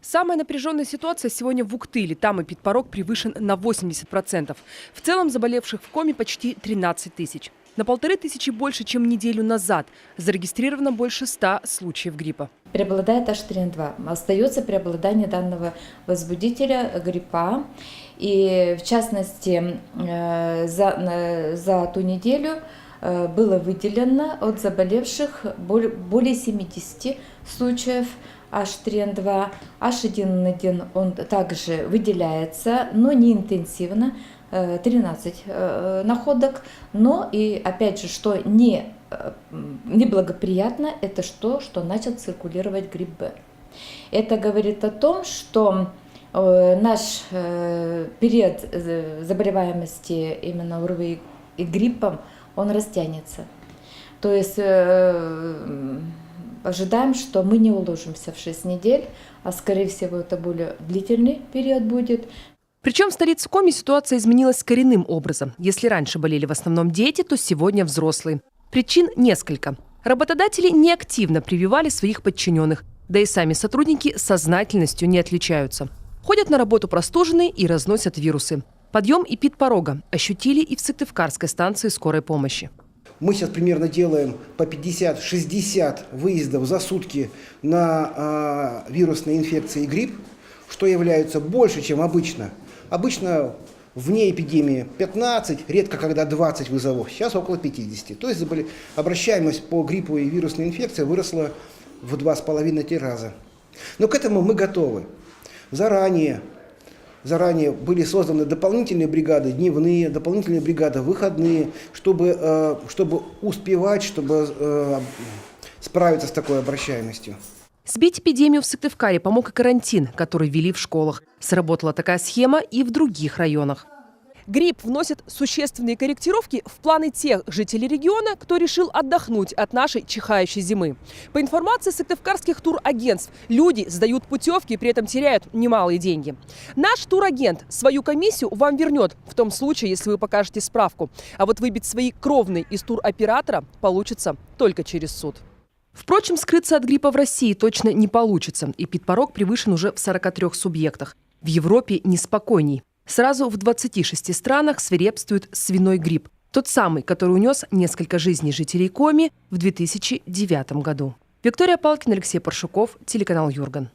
Самая напряженная ситуация сегодня в Уктыле. Там эпидпорог превышен на 80%. В целом заболевших в коме почти 13 тысяч. На 1500 больше, чем неделю назад. Зарегистрировано больше 100 случаев гриппа. Преобладает H3N2. Остается преобладание данного возбудителя гриппа. И в частности, за ту неделю было выделено от заболевших более 70 случаев H3N2. H1N1 он также выделяется, но не интенсивно, 13 находок. Но и опять же, что неблагоприятно, это что начал циркулировать грипп Б. Это говорит о том, что наш период заболеваемости именно ОРВИ и гриппом, он растянется. То есть ожидаем, что мы не уложимся в 6 недель, а скорее всего это более длительный период будет. Причем в столице Коми ситуация изменилась коренным образом. Если раньше болели в основном дети, то сегодня взрослые. Причин несколько. Работодатели неактивно прививали своих подчиненных, да и сами сотрудники сознательностью не отличаются. Ходят на работу простуженные и разносят вирусы. Подъем эпидпорога ощутили и в Сыктывкарской станции скорой помощи. Мы сейчас примерно делаем по 50-60 выездов за сутки на вирусные инфекции и грипп, что является больше, чем обычно. Обычно вне эпидемии 15, редко когда 20 вызовов, сейчас около 50. То есть обращаемость по гриппу и вирусной инфекции выросла в 2,5-3 раза. Но к этому мы готовы. Заранее были созданы дополнительные бригады дневные, дополнительные бригады выходные, чтобы успевать, чтобы справиться с такой обращаемостью. Сбить эпидемию в Сыктывкаре помог и карантин, который ввели в школах. Сработала такая схема и в других районах. Грипп вносит существенные корректировки в планы тех жителей региона, кто решил отдохнуть от нашей чихающей зимы. По информации сыктывкарских турагентств, люди сдают путевки и при этом теряют немалые деньги. Наш турагент свою комиссию вам вернет в том случае, если вы покажете справку. А вот выбить свои кровные из туроператора получится только через суд. Впрочем, скрыться от гриппа в России точно не получится. Эпидпорог превышен уже в 43 субъектах. В Европе неспокойней. Сразу в 26 странах свирепствует свиной грипп. Тот самый, который унес несколько жизней жителей Коми в 2009 году. Виктория Палкина, Алексей Паршуков, телеканал Юрган.